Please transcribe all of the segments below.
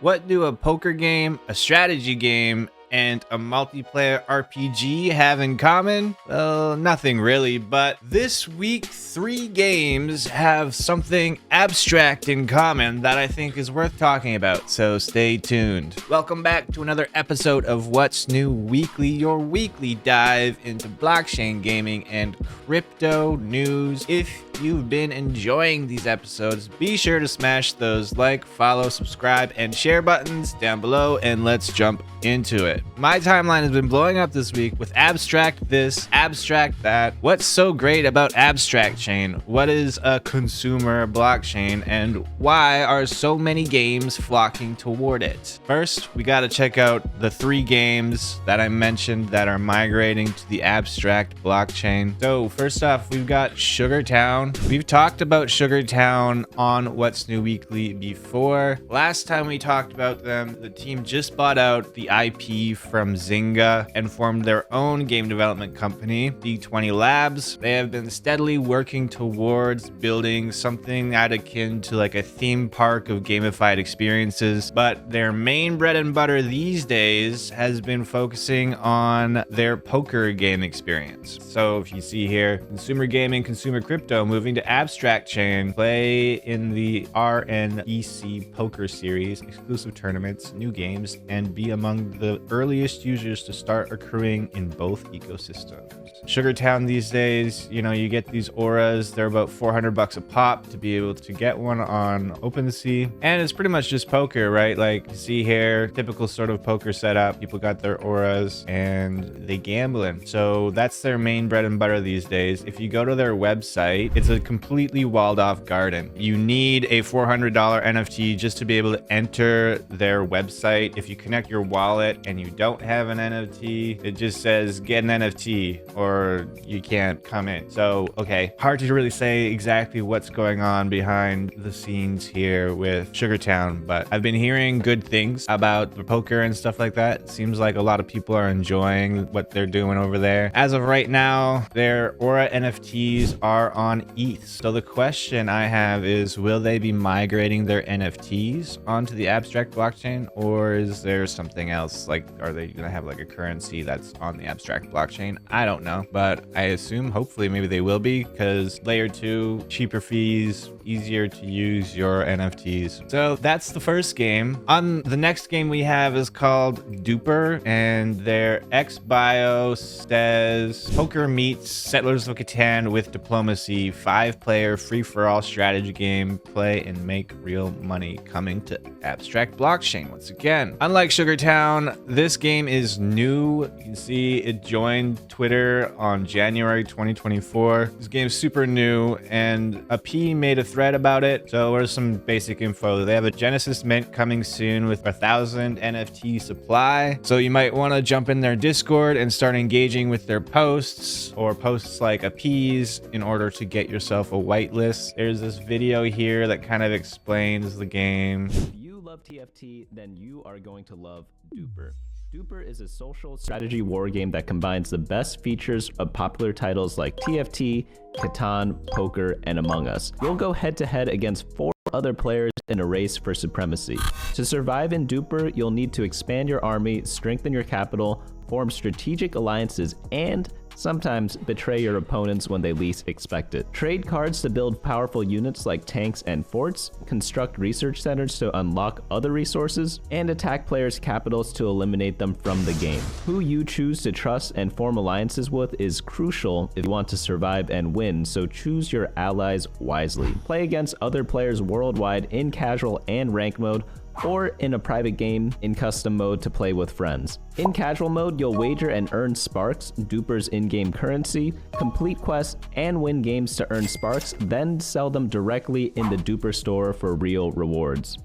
What do a poker game, a strategy game, and a multiplayer RPG have in common? Well, nothing really, but this week 3 games have something abstract in common that I think is worth talking about, so stay tuned. Welcome back to another episode of What's New Weekly, your weekly dive into blockchain gaming and crypto news. If you've been enjoying these episodes, be sure to smash those like, follow, subscribe, and share buttons down below, and let's jump into it. My timeline has been blowing up this week with abstract this, abstract that. What's so great about abstract chain? What is a consumer blockchain, and why are so many games flocking toward it? First, we got to check out the 3 games that I mentioned that are migrating to the abstract blockchain. So first off, we've got Sugartown. We've talked about Sugartown on What's New Weekly before. Last time we talked about them, the team just bought out the IP from Zynga and formed their own game development company, D20 Labs. They have been steadily working towards building something akin to like a theme park of gamified experiences, but their main bread and butter these days has been focusing on their poker game experience. So if you see here, consumer gaming, consumer crypto moving to abstract chain, play in the RNEC poker series, exclusive tournaments, new games, and be among the earliest users to start accruing in both ecosystems. Sugartown these days, you get these auras. They're about $400 a pop to be able to get one on OpenSea, and it's pretty much just poker, right? Like you see here, typical sort of poker setup. People got their auras and they gambling. So that's their main bread and butter these days. If you go to their website, it's a completely walled off garden. You need a $400 NFT just to be able to enter their website. If you connect your wallet and you don't have an NFT, it just says get an NFT or you can't come in. So, okay, hard to really say exactly what's going on behind the scenes here with Sugartown, but I've been hearing good things about the poker and stuff like that. It seems like a lot of people are enjoying what they're doing over there. As of right now, their Aura NFTs are on ETH. So the question I have is, will they be migrating their NFTs onto the abstract blockchain, or is there something else? Like, are they gonna have like a currency that's on the abstract blockchain? I don't know, but I assume hopefully maybe they will be, because layer 2, cheaper fees, easier to use your NFTs. So that's the first game. On the next game we have is called Duper, and their X bio says poker meets Settlers of Catan with diplomacy, 5-player free-for-all strategy game, play and make real money, coming to abstract blockchain once again. Unlike Sugartown, this game is new. You can see it joined Twitter on January 2024. This game's super new, and a P made a thread about it. So there's some basic info. They have a Genesis mint coming soon with 1,000 NFT supply. So you might want to jump in their Discord and start engaging with their posts, or posts like a P's, in order to get yourself a whitelist. There's this video here that kind of explains the game. If you love TFT, then you are going to love Duper. Duper is a social strategy war game that combines the best features of popular titles like TFT, Catan, Poker, and Among Us. You'll go head-to-head against 4 other players in a race for supremacy. To survive in Duper, you'll need to expand your army, strengthen your capital, form strategic alliances, and sometimes betray your opponents when they least expect it. Trade cards to build powerful units like tanks and forts, construct research centers to unlock other resources, and attack players' capitals to eliminate them from the game. Who you choose to trust and form alliances with is crucial if you want to survive and win, so choose your allies wisely. Play against other players worldwide in casual and rank mode, or in a private game in custom mode to play with friends. In casual mode, you'll wager and earn Sparks, Duper's in-game currency, complete quests, and win games to earn Sparks, then sell them directly in the Duper store for real rewards.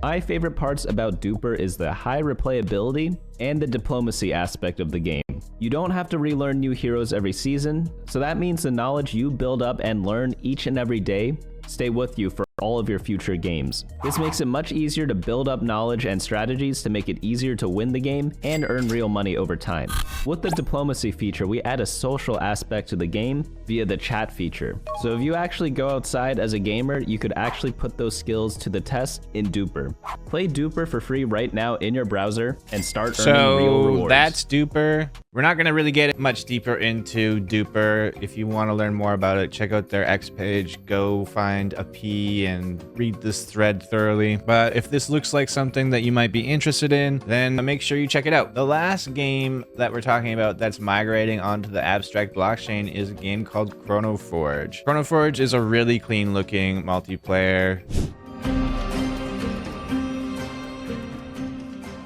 My favorite parts about Duper is the high replayability and the diplomacy aspect of the game. You don't have to relearn new heroes every season, so that means the knowledge you build up and learn each and every day stay with you for all of your future games. This makes it much easier to build up knowledge and strategies to make it easier to win the game and earn real money over time. With the diplomacy feature, we add a social aspect to the game via the chat feature. So if you actually go outside as a gamer, you could actually put those skills to the test in Duper. Play Duper for free right now in your browser and start earning real rewards. So that's Duper. We're not going to really get much deeper into Duper. If you want to learn more about it, check out their X page. Go find a P and read this thread thoroughly. But if this looks like something that you might be interested in, then make sure you check it out. The last game that we're talking about that's migrating onto the abstract blockchain is a game called ChronoForge. ChronoForge is a really clean looking multiplayer.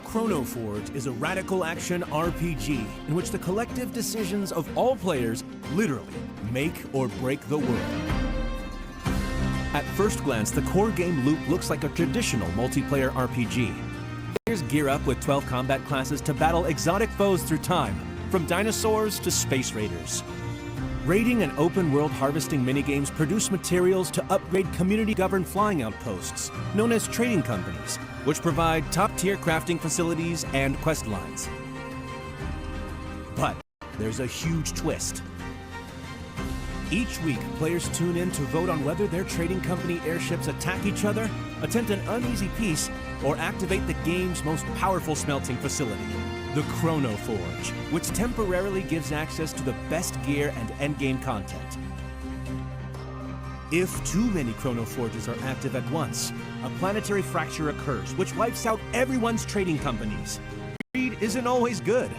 ChronoForge is a radical action RPG in which the collective decisions of all players literally make or break the world. At first glance, the core game loop looks like a traditional multiplayer RPG. Players gear up with 12 combat classes to battle exotic foes through time, from dinosaurs to space raiders. Raiding and open-world harvesting minigames produce materials to upgrade community-governed flying outposts, known as trading companies, which provide top-tier crafting facilities and quest lines. But there's a huge twist. Each week, players tune in to vote on whether their trading company airships attack each other, attempt an uneasy peace, or activate the game's most powerful smelting facility, the ChronoForge, which temporarily gives access to the best gear and endgame content. If too many ChronoForges are active at once, a planetary fracture occurs, which wipes out everyone's trading companies. Greed isn't always good.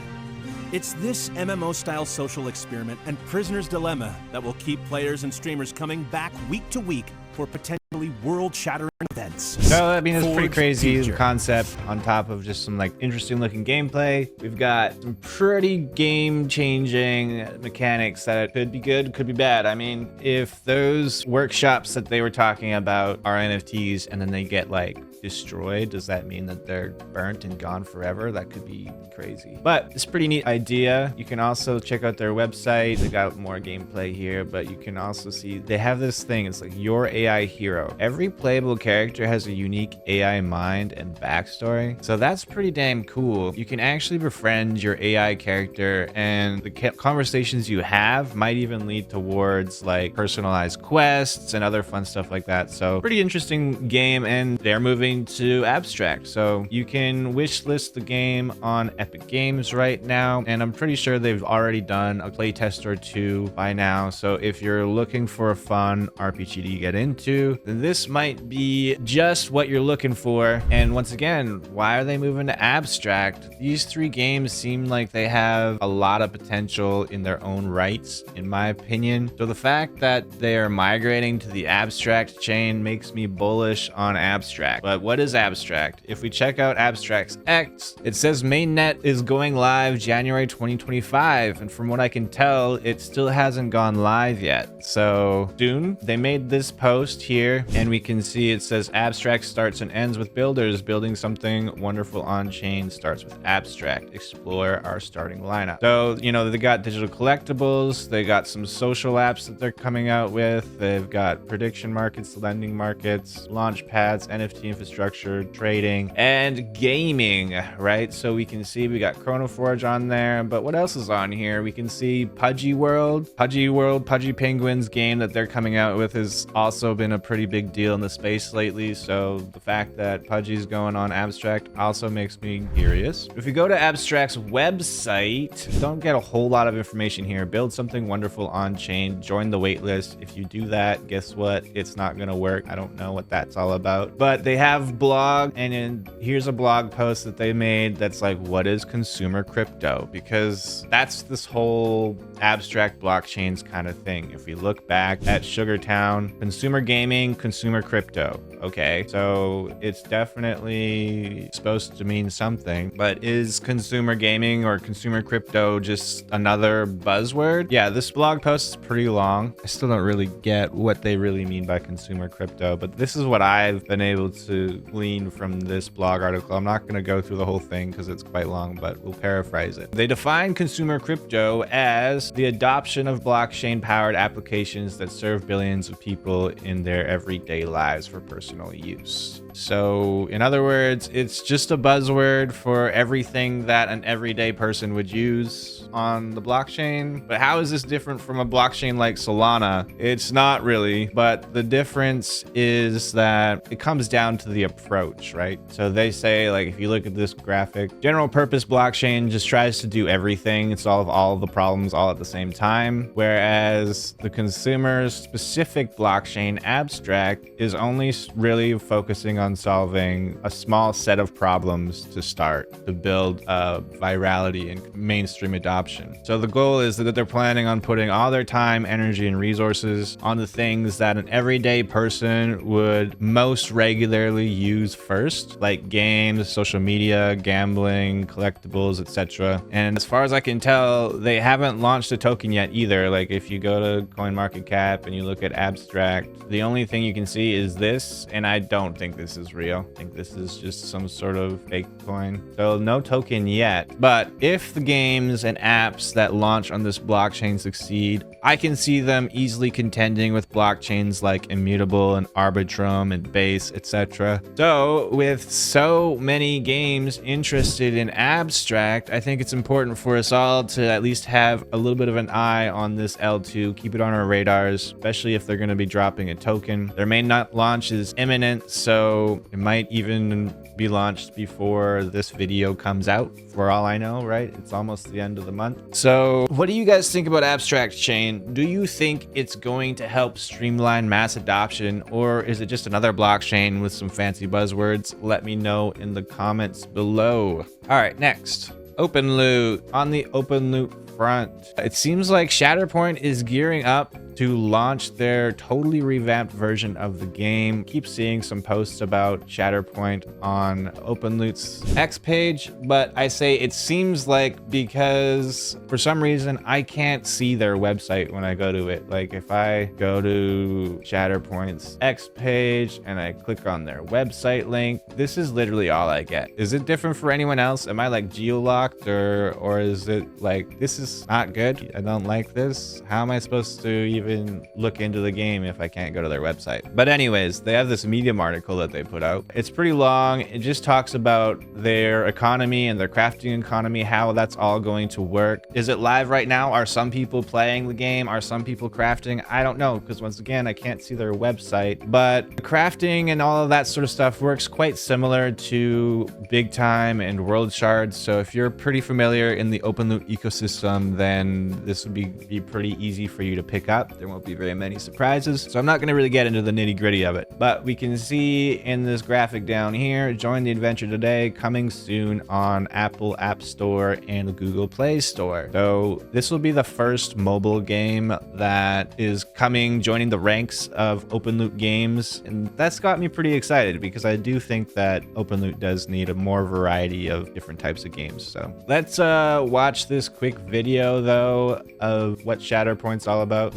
It's this MMO-style social experiment and prisoner's dilemma that will keep players and streamers coming back week to week for potentially world-shattering events. So, I mean, it's pretty Forge crazy future. concept on top of just some like interesting looking gameplay. We've got some pretty game-changing mechanics that could be good, could be bad. I mean, if those workshops that they were talking about are NFTs and then they get like destroyed, does that mean that they're burnt and gone forever? That could be crazy. But it's a pretty neat idea. You can also check out their website. They got more gameplay here, but you can also see they have this thing. It's like your AI hero. Every playable character has a unique AI mind and backstory. So that's pretty damn cool. You can actually befriend your AI character, and the conversations you have might even lead towards like personalized quests and other fun stuff like that. So pretty interesting game, and they're moving to abstract. So you can wishlist the game on Epic Games right now, and I'm pretty sure they've already done a playtest or two by now. So if you're looking for a fun RPG to get into, then this might be just what you're looking for. And once again, why are they moving to abstract? These three games seem like they have a lot of potential in their own rights, in my opinion. So the fact that they are migrating to the abstract chain makes me bullish on abstract. But what is abstract? If we check out Abstract's X, it says mainnet is going live January 2025, and from what I can tell, it still hasn't gone live yet. So soon. They made this post here, and we can see it says abstract starts and ends with builders. Building something wonderful on chain starts with abstract. Explore our starting lineup. So, you know, they got digital collectibles, they got some social apps that they're coming out with, they've got prediction markets, lending markets, launch pads, NFT infrastructure, trading, and gaming, right? So we can see we got ChronoForge on there, but what else is on here? We can see Pudgy World, Pudgy Penguins game that they're coming out with has also been a pretty big deal in the space lately. So the fact that Pudgy's going on abstract also makes me curious. If you go to Abstract's website, don't get a whole lot of information here. Build something wonderful on chain, join the waitlist. If you do that, guess what? It's not gonna work. I don't know what that's all about, but they have blog, and then here's a blog post that they made that's like, what is consumer crypto? Because that's this whole abstract blockchains kind of thing. If we look back at Sugartown, consumer gaming, consumer crypto. Okay, so it's definitely supposed to mean something, but is consumer gaming or consumer crypto just another buzzword? Yeah, this blog post is pretty long. I still don't really get what they really mean by consumer crypto, but this is what I've been able to to glean from this blog article. I'm not going to go through the whole thing because it's quite long, but we'll paraphrase it. They define consumer crypto as the adoption of blockchain-powered applications that serve billions of people in their everyday lives for personal use. So, in other words, it's just a buzzword for everything that an everyday person would use on the blockchain. But how is this different from a blockchain like Solana? It's not really, but the difference is that it comes down to the approach, right? So they say, like, if you look at this graphic, general purpose blockchain just tries to do everything and solve all the problems all at the same time, whereas the consumer specific blockchain abstract is only really focusing on solving a small set of problems to start to build virality and mainstream adoption. So the goal is that they're planning on putting all their time, energy, and resources on the things that an everyday person would most regularly use first, like games, social media, gambling, collectibles, etc. And as far as I can tell, they haven't launched a token yet either. Like if you go to CoinMarketCap and you look at abstract, the only thing you can see is this, and I don't think this is real. I think this is just some sort of fake coin. So no token yet. But if the games and apps that launch on this blockchain succeed, I can see them easily contending with blockchains like Immutable and Arbitrum and Base, etc. So with so many games interested in abstract, I think it's important for us all to at least have a little bit of an eye on this L2, keep it on our radars, especially if they're going to be dropping a token. Their main launch is imminent, so it might even be launched before this video comes out, for all I know, right? It's almost the end of the month. So what do you guys think about abstract chain? Do you think it's going to help streamline mass adoption, or is it just another blockchain with some fancy buzzwords? Let me know in the comments below. All right, next, openloot. On the openloot front, it seems like Shatterpoint is gearing up to launch their totally revamped version of the game. Keep seeing some posts about Shatterpoint on openloot's X page, but I say it seems like because for some reason I can't see their website when I go to it. Like if I go to Shatterpoint's X page and I click on their website link, this is literally all I get. Is it different for anyone else? Am I like geo-locked, or is it like, this is not good? I don't like this. How am I supposed to even look into the game if I can't go to their website? But anyways, they have this Medium article that they put out. It's pretty long. It just talks about their economy and their crafting economy, how that's all going to work. Is it live right now? Are some people playing the game? Are some people crafting? I don't know, because once again, I can't see their website. But crafting and all of that sort of stuff works quite similar to Big Time and World Shards. So if you're pretty familiar in the openloot ecosystem, then this would be pretty easy for you to pick up. There won't be very many surprises, so I'm not going to really get into the nitty gritty of it. But we can see in this graphic down here, join the adventure today, coming soon on Apple App Store and Google Play Store. So this will be the first mobile game that is coming, joining the ranks of openloot games, and that's got me pretty excited because I do think that openloot does need a more variety of different types of games. So let's watch this quick video though of what Shatterpoint's all about.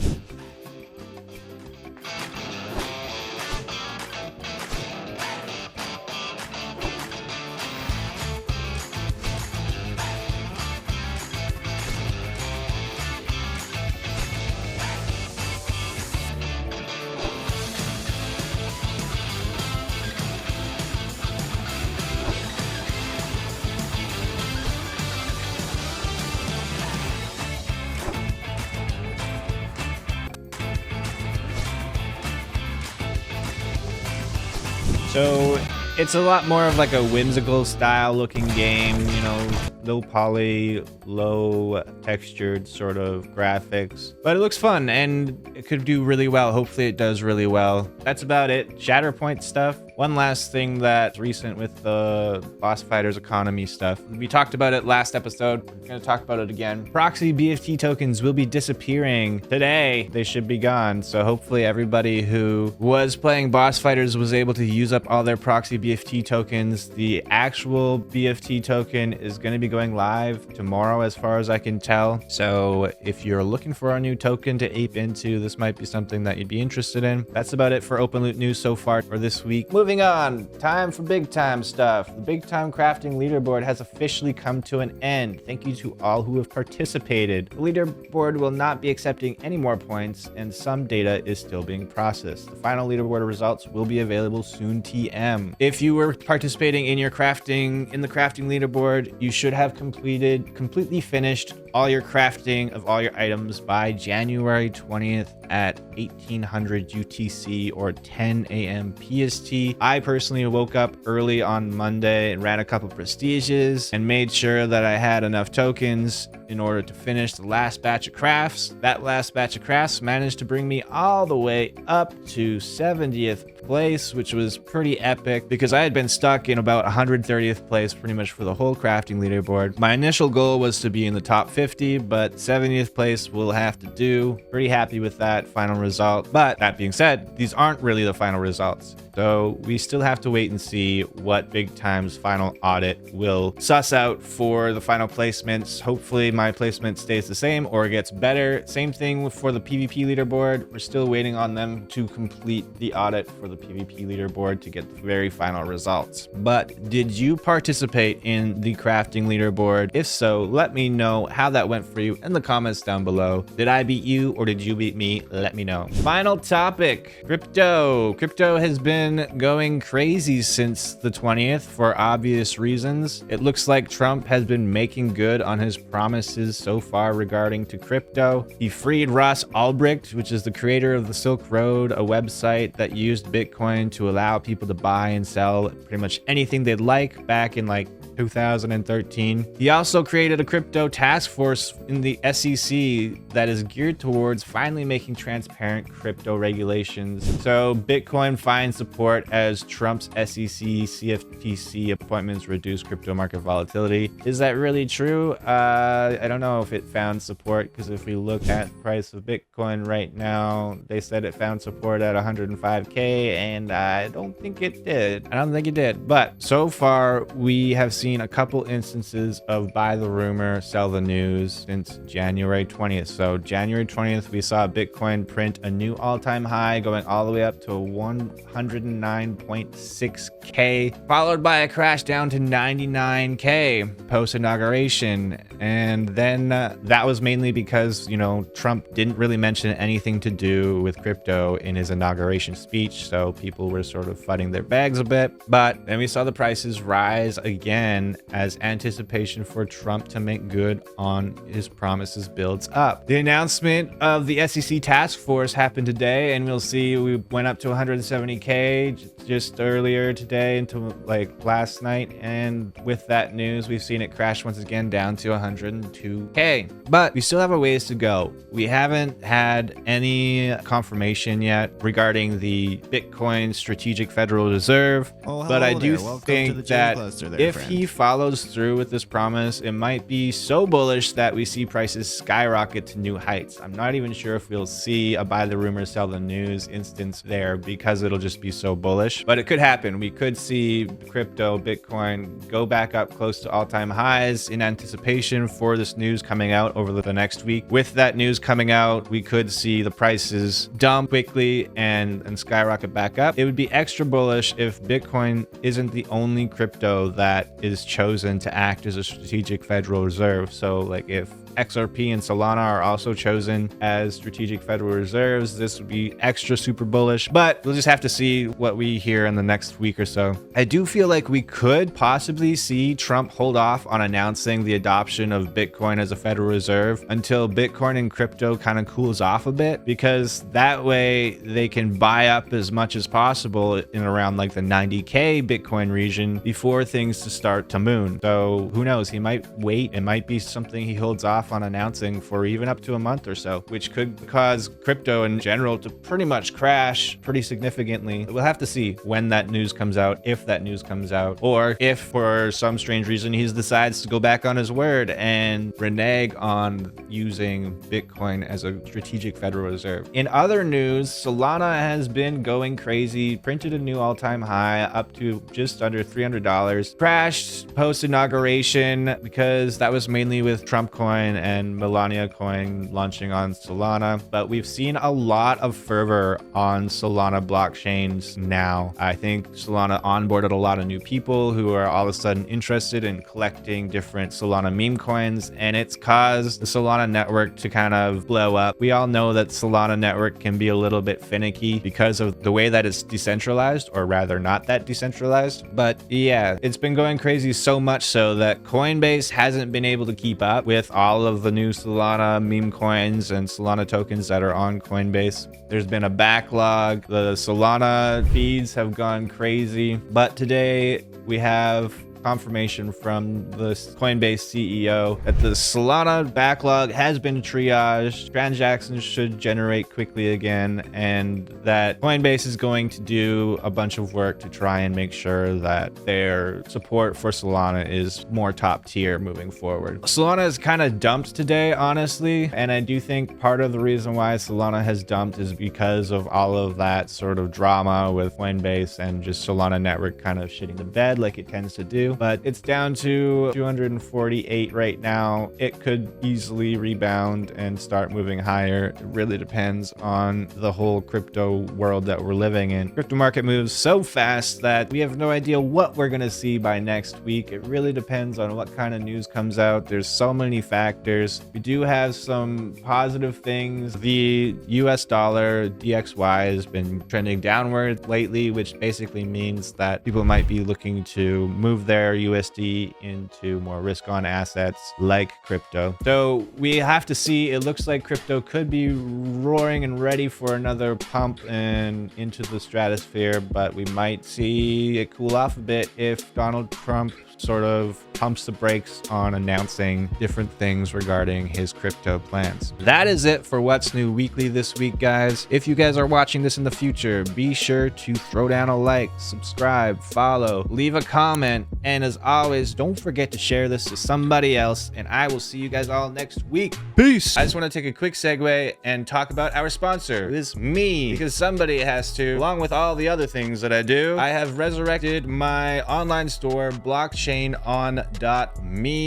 So it's a lot more of like a whimsical style looking game, you know, low poly, low textured sort of graphics, but it looks fun and it could do really well. Hopefully it does really well. That's about it. Shatterpoint stuff. One last thing that's recent with the Boss Fighters economy stuff. We talked about it last episode. We're going to talk about it again. Proxy BFT tokens will be disappearing today. They should be gone. So hopefully everybody who was playing Boss Fighters was able to use up all their proxy BFT tokens. The actual BFT token is going to be going live tomorrow as far as I can tell. So if you're looking for a new token to ape into, this might be something that you'd be interested in. That's about it for openloot news so far for this week. Moving moving on, time for big time stuff. The big time crafting leaderboard has officially come to an end. Thank you to all who have participated. The leaderboard will not be accepting any more points, and some data is still being processed. The final leaderboard results will be available soon TM. If you were participating in the crafting leaderboard, you should have completely finished all your crafting of all your items by January 20th at 1800 UTC or 10 a.m. PST. I personally woke up early on Monday and ran a couple prestiges and made sure that I had enough tokens in order to finish the last batch of crafts. That last batch of crafts managed to bring me all the way up to 70th place, which was pretty epic because I had been stuck in about 130th place pretty much for the whole crafting leaderboard. My initial goal was to be in the top 50, but 70th place will have to do. Pretty happy with that final result. But that being said, these aren't really the final results. So we still have to wait and see what Big Time's final audit will suss out for the final placements. Hopefully my placement stays the same or gets better. Same thing for the PvP leaderboard. We're still waiting on them to complete the audit for the PvP leaderboard to get the very final results. But did you participate in the crafting leaderboard? If so, let me know how that went for you in the comments down below. Did I beat you or did you beat me? Let me know. Final topic, crypto. Crypto has been going crazy since the 20th for obvious reasons. It looks like Trump has been making good on his promises so far regarding to crypto. He freed Ross Ulbricht, which is the creator of the Silk Road, a website that used Bitcoin to allow people to buy and sell pretty much anything they'd like back in like 2013. He also created a crypto task force in the SEC that is geared towards finally making transparent crypto regulations. So Bitcoin finds support as Trump's SEC CFTC appointments reduce crypto market volatility. Is that really true? I don't know if it found support, because if we look at the price of Bitcoin right now, they said it found support at 105K, and I don't think it did. I don't think it did. But so far, we have seen a couple instances of buy the rumor, sell the news since January 20th. So January 20th, we saw Bitcoin print a new all-time high going all the way up to 109.6K, followed by a crash down to 99K post-inauguration. And then that was mainly because, you know, Trump didn't really mention anything to do with crypto in his inauguration speech. So people were sort of flooding their bags a bit. But then we saw the prices rise again as anticipation for Trump to make good on his promises builds up. The announcement of the SEC task force happened today, and we'll see we went up to 170K just earlier today until like last night. And with that news, we've seen it crash once again down to 102K. But we still have a ways to go. We haven't had any confirmation yet regarding the Bitcoin Strategic Federal Reserve. But I do think that if he follows through with this promise, it might be so bullish that we see prices skyrocket to new heights. I'm not even sure if we'll see a buy the rumor, sell the news instance there, because it'll just be so bullish. But it could happen. We could see crypto, Bitcoin, go back up close to all-time highs in anticipation for this news coming out over the next week. With that news coming out, we could see the prices dump quickly and skyrocket back up. It would be extra bullish if Bitcoin isn't the only crypto that is chosen to act as a strategic Federal Reserve. So like if XRP and Solana are also chosen as strategic Federal Reserves, this would be extra super bullish, but we'll just have to see what we hear in the next week or so. I do feel like we could possibly see Trump hold off on announcing the adoption of Bitcoin as a Federal Reserve until Bitcoin and crypto kind of cools off a bit, because that way they can buy up as much as possible in around like the 90K Bitcoin region before things start to moon. So who knows, he might wait. It might be something he holds off on announcing for even up to a month or so, which could cause crypto in general to pretty much crash pretty significantly. We'll have to see when that news comes out, if that news comes out, or if for some strange reason he decides to go back on his word and renege on using Bitcoin as a strategic Federal Reserve. In other news, Solana has been going crazy, printed a new all-time high up to just under $300, crashed post-inauguration because that was mainly with Trump coin coin and Melania coin launching on Solana, but we've seen a lot of fervor on Solana blockchains now. I think Solana onboarded a lot of new people who are all of a sudden interested in collecting different Solana meme coins, and it's caused the Solana network to kind of blow up. We all know that Solana network can be a little bit finicky because of the way that it's decentralized, or rather not that decentralized. But yeah, it's been going crazy, so much so that Coinbase hasn't been able to keep up with all of the new Solana meme coins and Solana tokens that are on Coinbase. There's been a backlog. The Solana feeds have gone crazy, but today we have confirmation from the Coinbase CEO that the Solana backlog has been triaged, transactions should generate quickly again, and that Coinbase is going to do a bunch of work to try and make sure that their support for Solana is more top tier moving forward. Solana is kind of dumped today, honestly, and I do think part of the reason why Solana has dumped is because of all of that sort of drama with Coinbase and just Solana network kind of shitting the bed like it tends to do. But it's down to 248 right now. It could easily rebound and start moving higher. It really depends on the whole crypto world that we're living in. Crypto market moves so fast that we have no idea what we're going to see by next week. It really depends on what kind of news comes out. There's so many factors. We do have some positive things. The US dollar DXY has been trending downward lately, which basically means that people might be looking to move their USD into more risk on assets like crypto. So we have to see. It looks like crypto could be roaring and ready for another pump and into the stratosphere, but we might see it cool off a bit if Donald Trump sort of pumps the brakes on announcing different things regarding his crypto plans. That is it for What's New Weekly this week, guys. If you guys are watching this in the future, be sure to throw down a like, subscribe, follow, leave a comment, and as always, don't forget to share this to somebody else, and I will see you guys all next week. Peace! I just want to take a quick segue and talk about our sponsor. It is me, because somebody has to. Along with all the other things that I do, I have resurrected my online store, blockchain.me.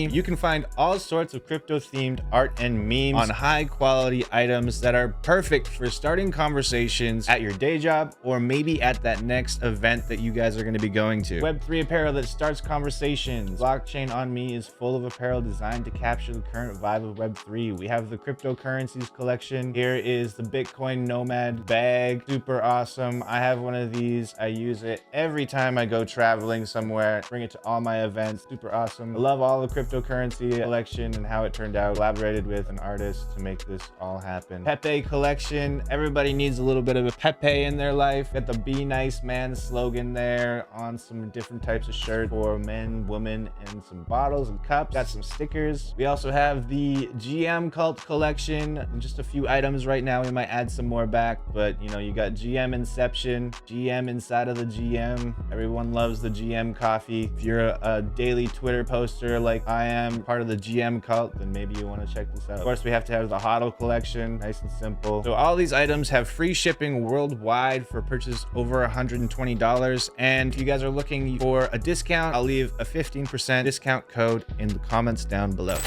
You can find all sorts of crypto themed art and memes on high quality items that are perfect for starting conversations at your day job, or maybe at that next event that you guys are going to be going to. Web3 apparel that starts conversations. Blockchain on Me is full of apparel designed to capture the current vibe of Web3. We have the cryptocurrencies collection. Here is the Bitcoin Nomad bag. Super awesome. I have one of these. I use it every time I go traveling somewhere. Bring it to all my events. Super awesome. I love all the cryptocurrency collection and how it turned out. Collaborated with an artist to make this all happen. Pepe collection. Everybody needs a little bit of a Pepe in their life. Got the Be Nice Man slogan there on some different types of shirts for men, women, and some bottles and cups. Got some stickers. We also have the GM Cult collection. Just a few items right now. We might add some more back, but you know, you got GM Inception, GM inside of the GM. Everyone loves the GM coffee. If you're a daily Twitter poster like I am, part of the GM Cult, then maybe you want to check this out. Of course, we have to have the HODL collection. Nice and simple. So all these items have free shipping worldwide for purchase over $120. And if you guys are looking for a discount, I'll leave a 15% discount code in the comments down below.